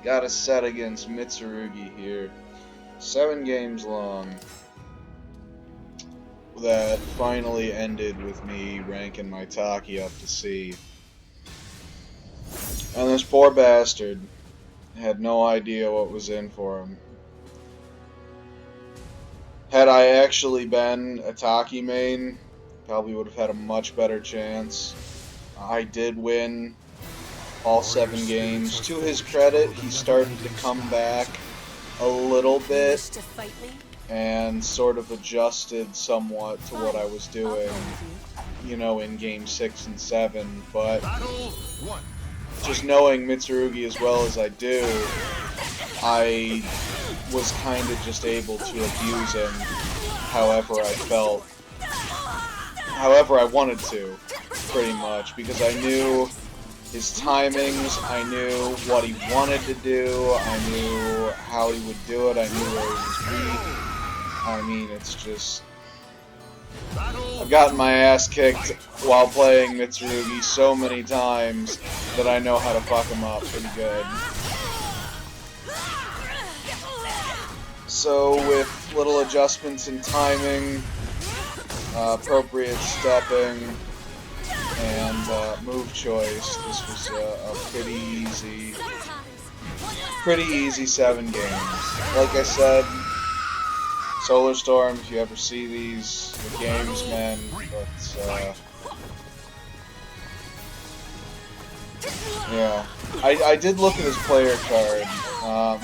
Got a set against Mitsurugi here. 7 games long. That finally ended with me ranking my Taki up to C. And this poor bastard had no idea what was in for him. Had I actually been a Taki main, probably would have had a much better chance. I did win all 7 games. To his credit, he started to come back a little bit and sort of adjusted somewhat to what I was doing, you know, in game 6 and 7, but just knowing Mitsurugi as well as I do, I was kind of just able to abuse him however I felt, however I wanted to, pretty much, because I knew his timings, I knew what he wanted to do, I knew how he would do it, I knew where he was weak. I mean, it's just... I've gotten my ass kicked while playing Mitsurugi so many times that I know how to fuck him up pretty good. So, with little adjustments in timing, appropriate stepping, and move choice, this was a pretty easy 7 games. Like I said, Solar Storm, if you ever see these, the games, man, but, yeah. I did look at his player card.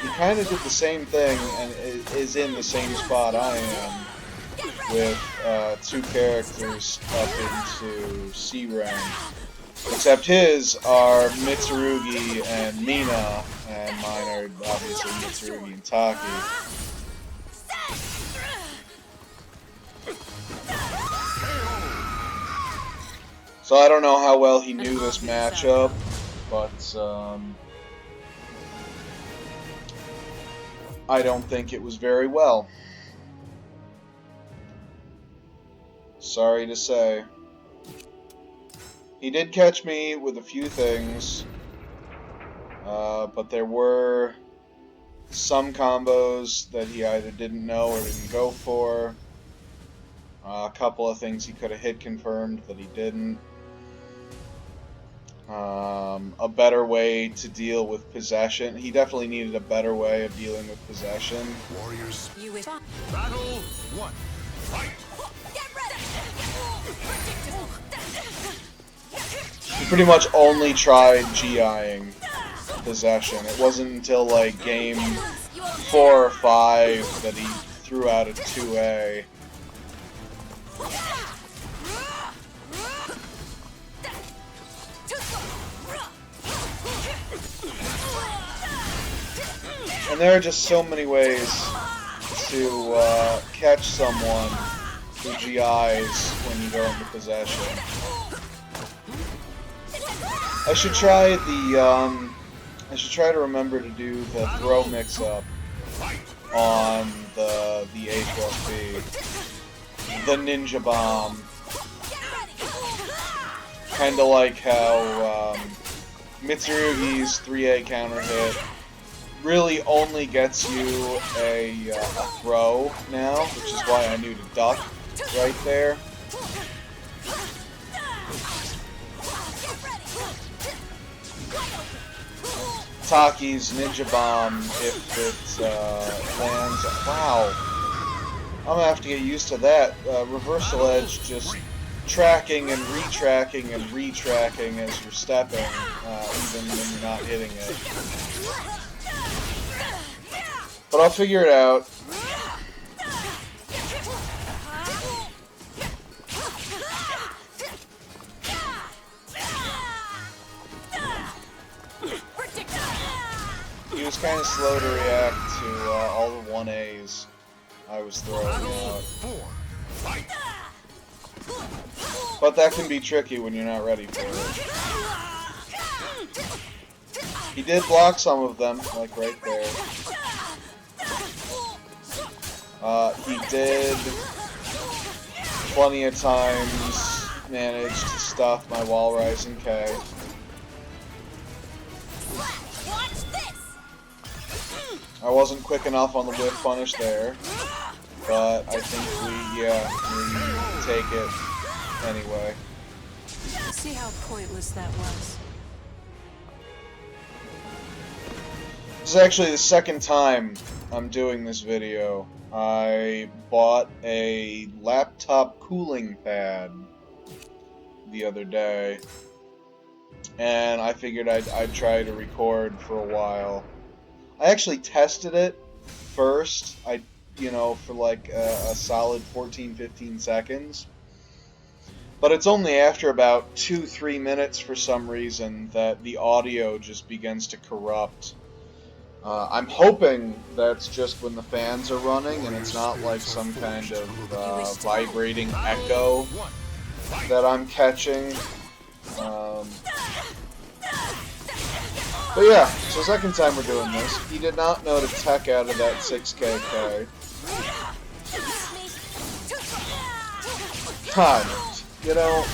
He kind of did the same thing, and is in the same spot I am, with 2 characters up into C rank. Except his are Mitsurugi and Mina, and mine are obviously Mitsurugi and Taki. So I don't know how well he knew this matchup, but I don't think it was very well. Sorry to say. He did catch me with a few things, but there were some combos that he either didn't know or didn't go for. A couple of things he could have hit confirmed that he didn't. A better way to deal with possession. He definitely needed a better way of dealing with possession. Warriors, battle 1. Fight. He pretty much only tried GIing possession. It wasn't until like game 4 or 5 that he threw out a 2A. And there are just so many ways to catch someone who GIs when you go into possession. I should try to remember to do the throw mix-up on the A+B. The Ninja Bomb. Kinda like how Mitsurugi's 3A counter hit really only gets you a throw now, which is why I knew to duck right there. Taki's Ninja Bomb, if it lands... Wow. I'm gonna have to get used to that. Reversal Edge just tracking and retracking and retracking as you're stepping, even when you're not hitting it. But I'll figure it out. He was kind of slow to react to all the 1As I was throwing out. But that can be tricky when you're not ready for it. He did block some of them, like right there. He did plenty of times manage to stuff my wall rising K. I wasn't quick enough on the whiff punish there, but I think we take it anyway. See how pointless that was. This is actually the second time I'm doing this video. I bought a laptop cooling pad the other day, and I figured I'd try to record for a while. I actually tested it first, for like a solid 14-15 seconds. But it's only after about 2-3 minutes for some reason that the audio just begins to corrupt. I'm hoping that's just when the fans are running and it's not like some kind of vibrating echo that I'm catching. But yeah, so second time we're doing this. He did not know to tech out of that 6KK. God, you know,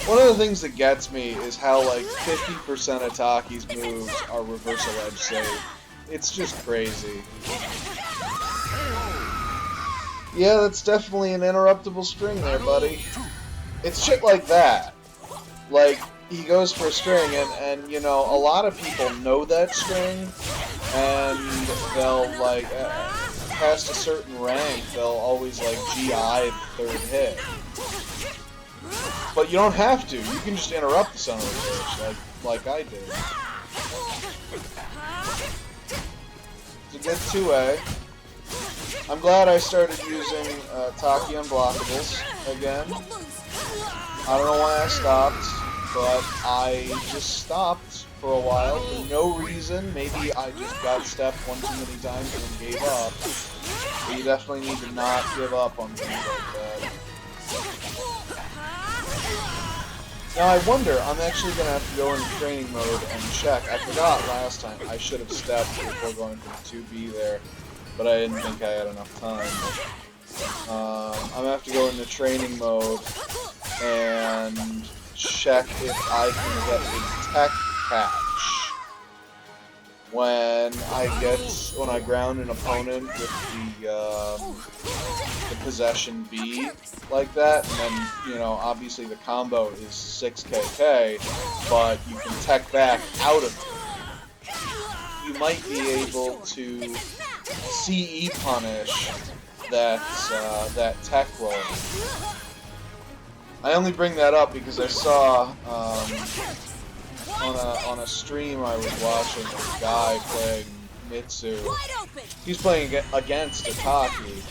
one of the things that gets me is how like 50% of Taki's moves are reversal edge save. It's just crazy. Yeah, that's definitely an interruptible string there, buddy. It's shit like that. Like, he goes for a string, and you know, a lot of people know that string, and they'll, like, past a certain rank, they'll always, like, GI the third hit. But you don't have to. You can just interrupt the son of a bitch, like I did. It's a good 2A. I'm glad I started using Taki unblockables again. I don't know why I stopped, but I just stopped for a while for no reason. Maybe I just got stepped one too many times and then gave up. But you definitely need to not give up on things like that. Now I wonder, I'm actually going to have to go into training mode and check. I forgot last time. I should have stepped before going for the 2B there, but I didn't think I had enough time. I'm going to have to go into training mode and check if I can get a tech catch when I ground an opponent with the possession B like that, and then, you know, obviously the combo is 6KK, but you can tech back out of it. You might be able to CE punish that tech roll. I only bring that up because I saw on a stream I was watching a guy playing Mitsu. He's playing against a Taki,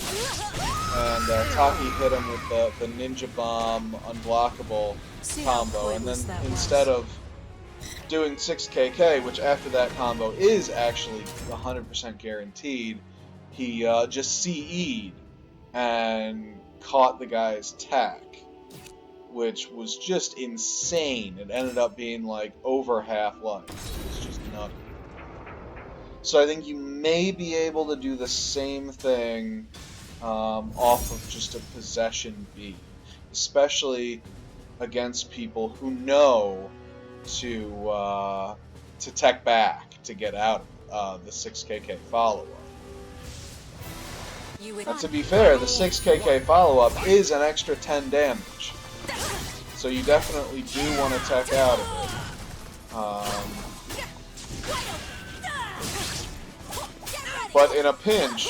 and Taki hit him with the Ninja Bomb unblockable combo, and then instead of doing 6KK, which after that combo is actually 100% guaranteed, he just CE'd and caught the guy's tech, which was just insane. It ended up being like over half life. It was just nutty. So I think you may be able to do the same thing off of just a possession B, especially against people who know to tech back to get out of the 6KK follow-up. Now, to be fair, the 6KK follow-up is an extra 10 damage. So you definitely do want to tech out of it. But in a pinch,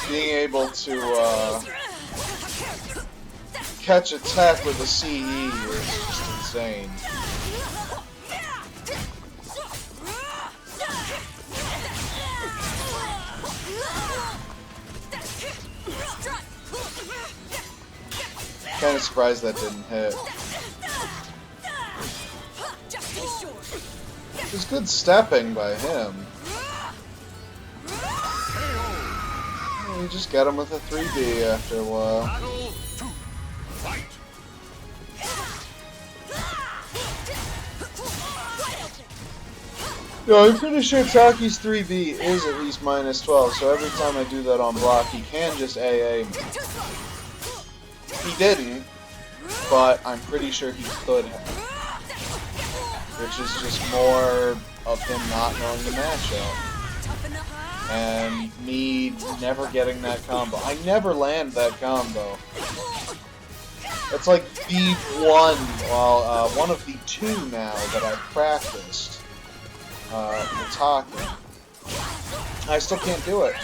being able to catch a tech with a CE is just insane. Kind of surprised that didn't hit. It was good stepping by him. You just get him with a 3B after a while. No, I'm pretty sure Taki's 3B is at least -12, so every time I do that on block, he can just AA me. He didn't, but I'm pretty sure he could have. Which is just more of him not knowing the matchup. and me never getting that combo. I never land that combo. It's like the one, well, one of the two now that I've practiced. The Taki. I still can't do it.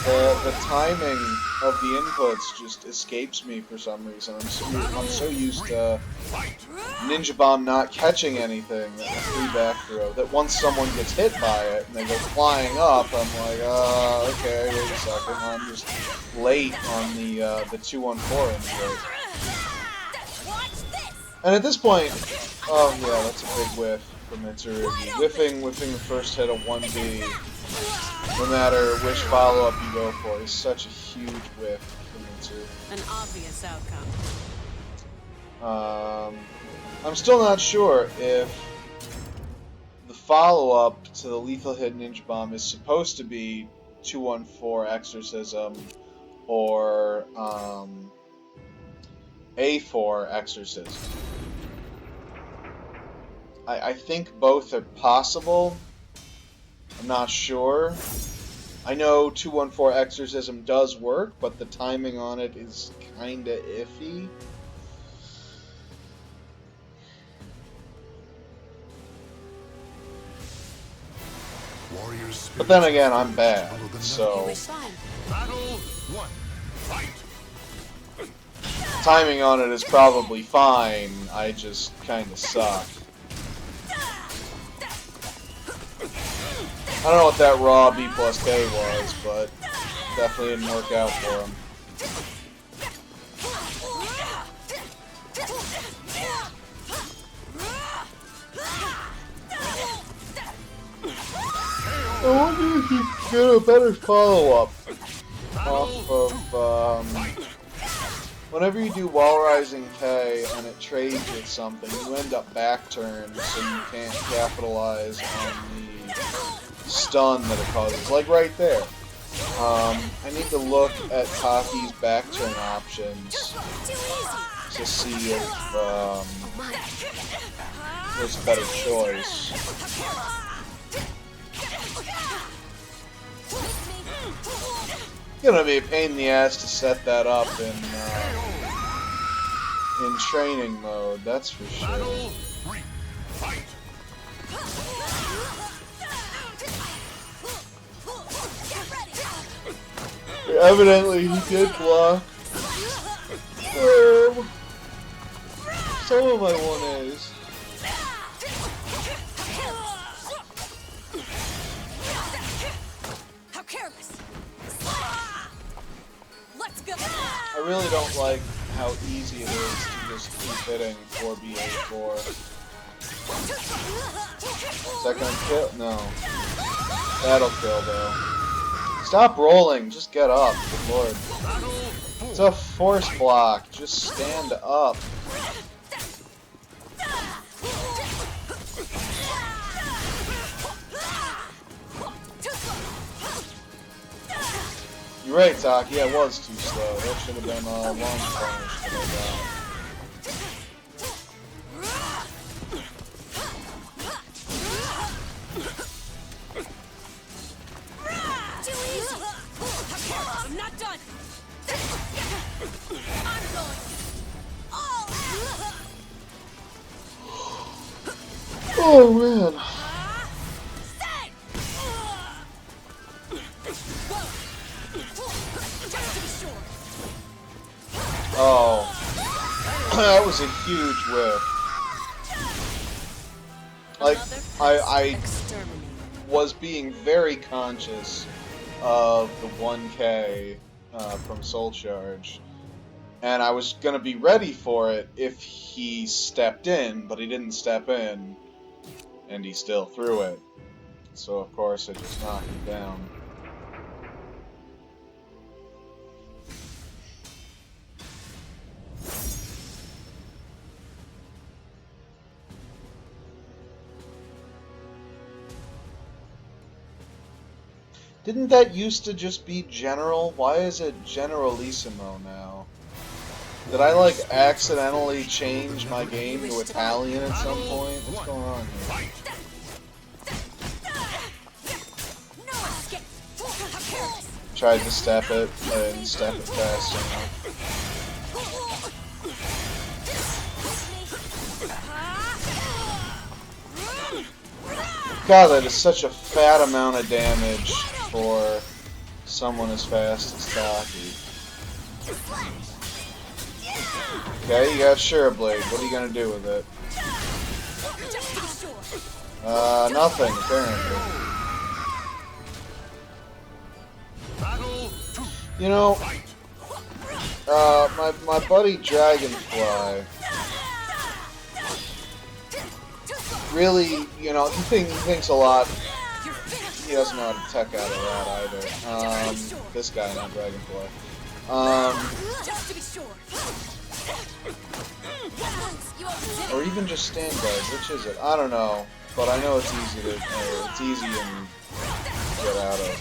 The timing of the inputs just escapes me for some reason. I'm so used to Ninja Bomb not catching anything, a free back throw, that once someone gets hit by it and they go flying up, I'm like, okay, wait a second, I'm just late on the 2-1-4 input. And at this point, oh yeah, that's a big whiff for Mitsurugi. Whiffing the first hit of 1B, no matter which follow-up you go for, is such a huge whiff for Mitsu. An obvious outcome. I'm still not sure if the follow-up to the lethal hit Ninja Bomb is supposed to be 2-1-4 Exorcism or A4 Exorcism. I think both are possible. I'm not sure. I know 2-1-4 Exorcism does work, but the timing on it is kinda iffy. But then again, I'm bad, so Battle 1. Fight. timing on it is probably fine. I just kind of suck. I don't know what that raw B plus K was, but definitely didn't work out for him. I wonder if you could get a better follow-up off of, whenever you do Wall Rising K and it trades with something, you end up back turned, so you can't capitalize on the stun that it causes. Like right there. I need to look at Taki's back turn options to see if there's a better choice. Gonna be a pain in the ass to set that up in training mode, that's for sure. Battle 3. Fight. Evidently, he did block some of my 1As. How careless! Let's go! I really don't like how easy it is to just keep hitting 4BA4. Is that gonna kill? No. That'll kill though. Stop rolling, just get up, good lord. It's a force block, just stand up. You're right, Taki, yeah, it was too slow. That should have been a long punish that I got. I'm not done! I'm going all out! Oh man. Stay! Just to be sure. Oh. That was a huge whiff. Like, I was being very conscious of the 1K from Soul Charge, and I was gonna be ready for it if he stepped in, but he didn't step in, and he still threw it. So of course I just knocked him down. Didn't that used to just be General? Why is it Generalissimo now? Did I, like, accidentally change my game to Italian at some point? What's going on here? tried to step it and step it fast enough. God, that is such a fat amount of damage for someone as fast as Taki. Okay, you got Sure Blade. What are you gonna do with it? Nothing, apparently. You know, my buddy Dragonfly, really, you know, he thinks a lot. He doesn't know how to tech out of that either. This guy, not Dragonfly. Or even just stand guard. Which is it? I don't know, but I know it's easy to, it's easy and get out of.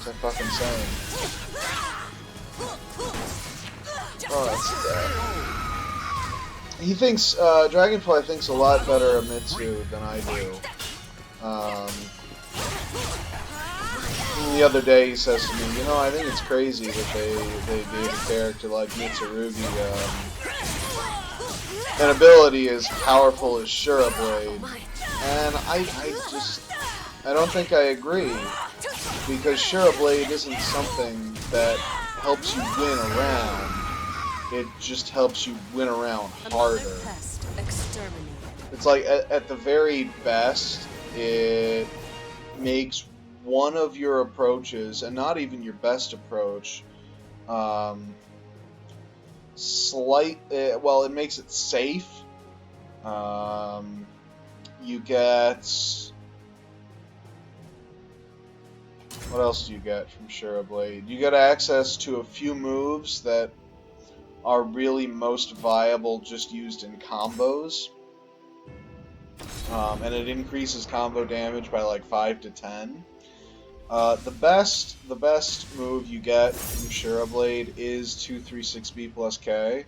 What's I fucking saying? Oh, that's dead. He thinks, Dragonfly thinks a lot better of Mitsu than I do. The other day he says to me, you know, I think it's crazy that they gave a character like Mitsurugi an ability as powerful as Sure Blade. And I don't think I agree. Because Sure Blade isn't something that helps you win around. It just helps you win around harder. It's like, at the very best, it makes one of your approaches, and not even your best approach, well, it makes it safe. You get... What else do you get from Sure Blade? You get access to a few moves that are really most viable just used in combos. And it increases combo damage by like 5 to 10. The best move you get from Sure Blade is 236B plus K.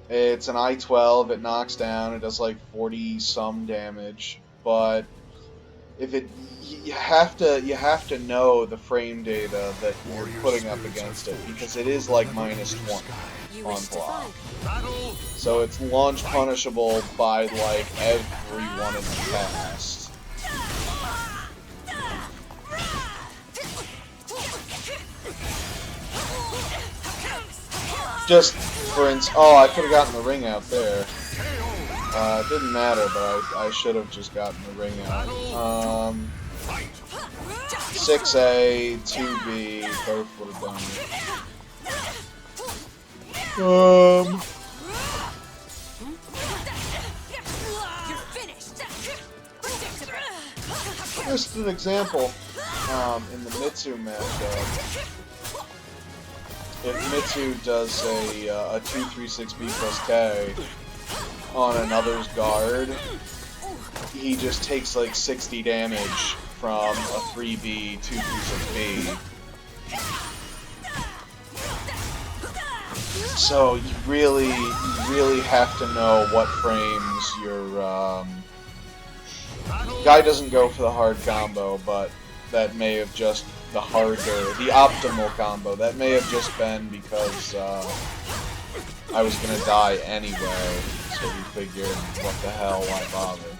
It's an I-12, it knocks down, it does like 40-some damage, but if you have to know the frame data that you're putting up against it, because it is like -1 on block. So it's launch punishable by like everyone in the cast. Just for instance, oh, I could have gotten the ring out there. It didn't matter, but I should have just gotten the ring out. 6A, 2B, both would have done it. Just an example, in the Mitsu matchup, if Mitsu does a 236B plus K on another's guard, he just takes like 60 damage from a 3B, 236B. So you really have to know what frames your guy doesn't go for the hard combo, but that may have just the optimal combo. That may have just been because I was gonna die anyway, so we figured, what the hell, why bother?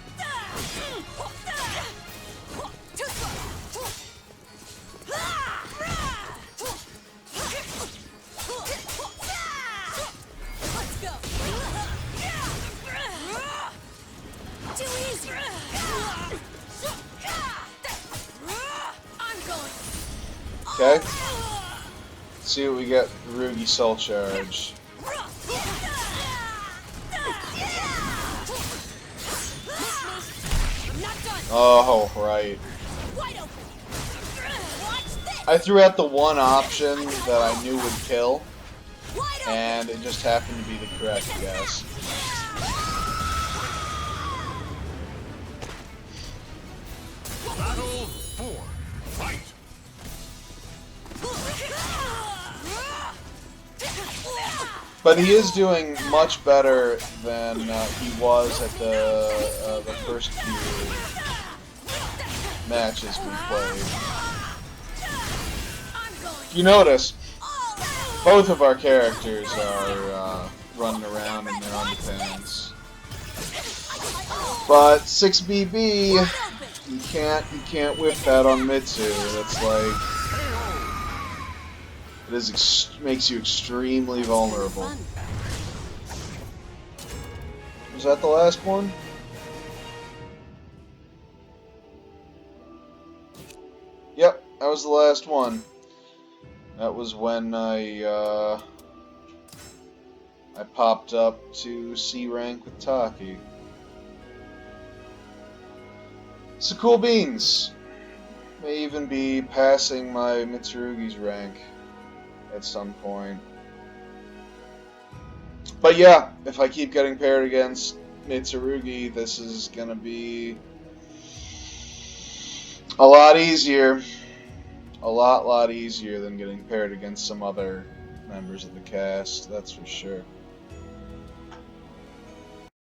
Okay. Let's see what we get. Rugi Soul Charge. Oh, right. I threw out the one option that I knew would kill, and it just happened to be the correct guess. Battle 4. Fight. But he is doing much better than he was at the first few matches we played. I'm going If you notice, all out. both of our characters are running around in their underpants. But 6BB, you can't whip that on Mitsu. That's like makes you extremely vulnerable. Was that the last one? Yep, that was the last one. That was when I popped up to C rank with Taki. So cool beans. May even be passing my Mitsurugi's rank at some point. But yeah, if I keep getting paired against Mitsurugi, this is gonna be a lot easier. A lot easier than getting paired against some other members of the cast, that's for sure.